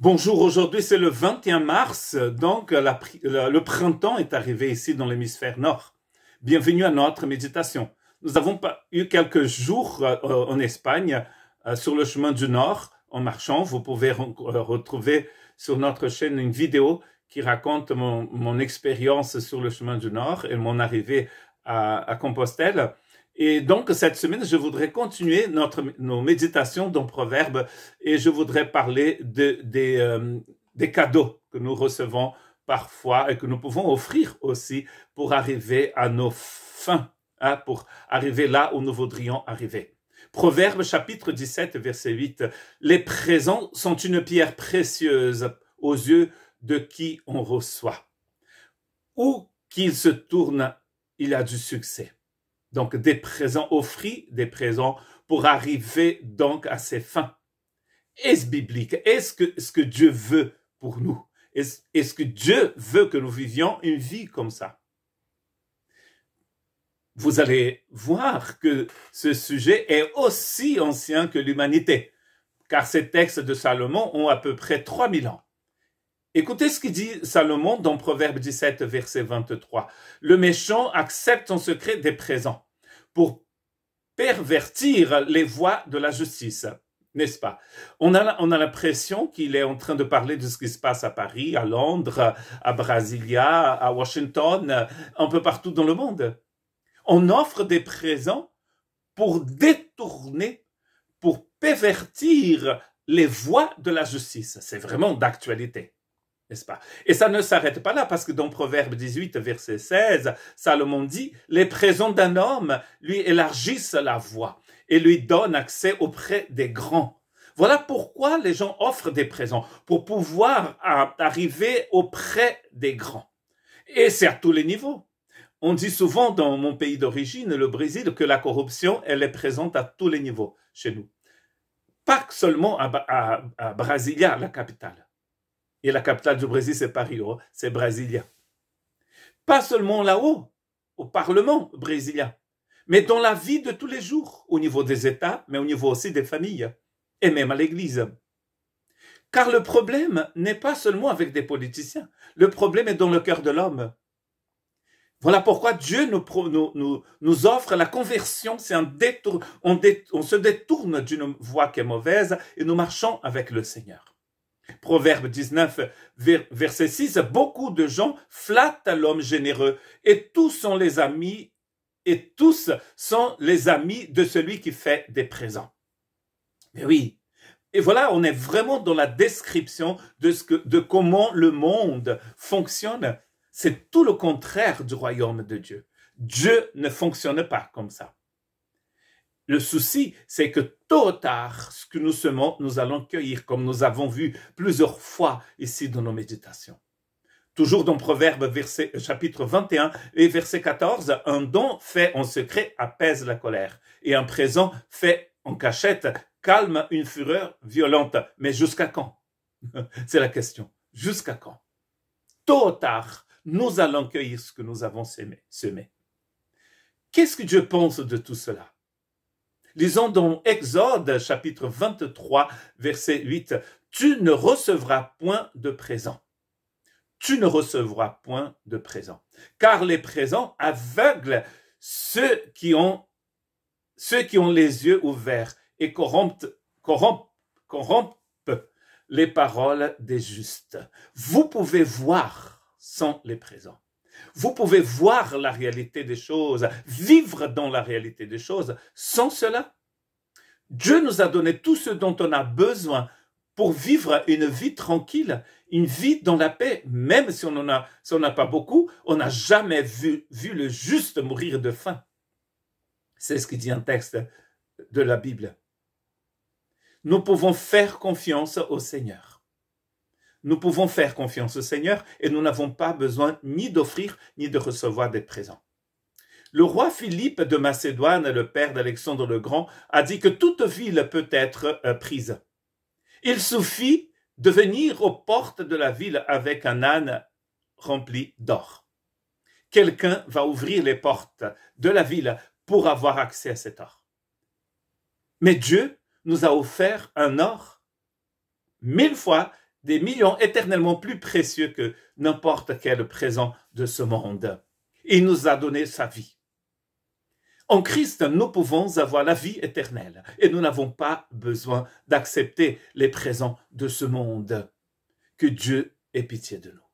Bonjour, aujourd'hui c'est le 21 mars, donc le printemps est arrivé ici dans l'hémisphère nord. Bienvenue à notre méditation. Nous avons eu quelques jours en Espagne sur le chemin du nord en marchant. Vous pouvez retrouver sur notre chaîne une vidéo qui raconte mon expérience sur le chemin du nord et mon arrivée à Compostelle. Et donc, cette semaine, je voudrais continuer nos méditations dans Proverbes et je voudrais parler des cadeaux que nous recevons parfois et que nous pouvons offrir aussi pour arriver à nos fins, pour arriver là où nous voudrions arriver. Proverbes chapitre 17, verset 8. Les présents sont une pierre précieuse aux yeux de qui on reçoit. Où qu'il se tourne, il a du succès. Donc, des présents offrir des présents pour arriver donc à ses fins. Est-ce biblique? Est-ce que Dieu veut pour nous? Est-ce que Dieu veut que nous vivions une vie comme ça? Vous allez voir que ce sujet est aussi ancien que l'humanité, car ces textes de Salomon ont à peu près 3000 ans. Écoutez ce que dit Salomon dans Proverbe 17, verset 23. Le méchant accepte en secret des présents pour pervertir les voies de la justice, n'est-ce pas? On a l'impression qu'il est en train de parler de ce qui se passe à Paris, à Londres, à Brasilia, à Washington, un peu partout dans le monde. On offre des présents pour détourner, pour pervertir les voies de la justice. C'est vraiment d'actualité. N'est-ce pas? Et ça ne s'arrête pas là, parce que dans Proverbe 18, verset 16, Salomon dit « Les présents d'un homme lui élargissent la voie et lui donnent accès auprès des grands. » Voilà pourquoi les gens offrent des présents, pour pouvoir arriver auprès des grands. Et c'est à tous les niveaux. On dit souvent dans mon pays d'origine, le Brésil, que la corruption, elle est présente à tous les niveaux chez nous. Pas seulement à Brasilia, la capitale. Et la capitale du Brésil, c'est Paris, c'est Brasilia. Pas seulement là-haut, au Parlement brésilien, mais dans la vie de tous les jours, au niveau des États, mais au niveau aussi des familles, et même à l'Église. Car le problème n'est pas seulement avec des politiciens, le problème est dans le cœur de l'homme. Voilà pourquoi Dieu nous offre la conversion, c'est un détour, on se détourne d'une voie qui est mauvaise et nous marchons avec le Seigneur. Proverbe 19, verset 6, beaucoup de gens flattent l'homme généreux et tous sont les amis de celui qui fait des présents. Mais oui, et voilà, on est vraiment dans la description de comment le monde fonctionne. C'est tout le contraire du royaume de Dieu. Dieu ne fonctionne pas comme ça. Le souci, c'est que tôt ou tard, ce que nous semons, nous allons cueillir, comme nous avons vu plusieurs fois ici dans nos méditations. Toujours dans Proverbe chapitre 21 et verset 14, un don fait en secret apaise la colère, et un présent fait en cachette calme une fureur violente. Mais jusqu'à quand? C'est la question. Jusqu'à quand? Tôt ou tard, nous allons cueillir ce que nous avons semé. Qu'est-ce que Dieu pense de tout cela? Lisons dans Exode, chapitre 23, verset 8. « Tu ne recevras point de présent. Tu ne recevras point de présent. Car les présents aveuglent ceux qui ont les yeux ouverts et corrompent les paroles des justes. » Vous pouvez voir sans les présents. Vous pouvez voir la réalité des choses, vivre dans la réalité des choses. Sans cela, Dieu nous a donné tout ce dont on a besoin pour vivre une vie tranquille, une vie dans la paix. Même si on n'a pas beaucoup, on n'a jamais vu le juste mourir de faim. C'est ce que dit un texte de la Bible. Nous pouvons faire confiance au Seigneur. Nous pouvons faire confiance au Seigneur et nous n'avons pas besoin ni d'offrir ni de recevoir des présents. Le roi Philippe de Macédoine, le père d'Alexandre le Grand, a dit que toute ville peut être prise. Il suffit de venir aux portes de la ville avec un âne rempli d'or. Quelqu'un va ouvrir les portes de la ville pour avoir accès à cet or. Mais Dieu nous a offert un or 1000 fois des millions éternellement plus précieux que n'importe quel présent de ce monde. Il nous a donné sa vie. En Christ, nous pouvons avoir la vie éternelle et nous n'avons pas besoin d'accepter les présents de ce monde. Que Dieu ait pitié de nous.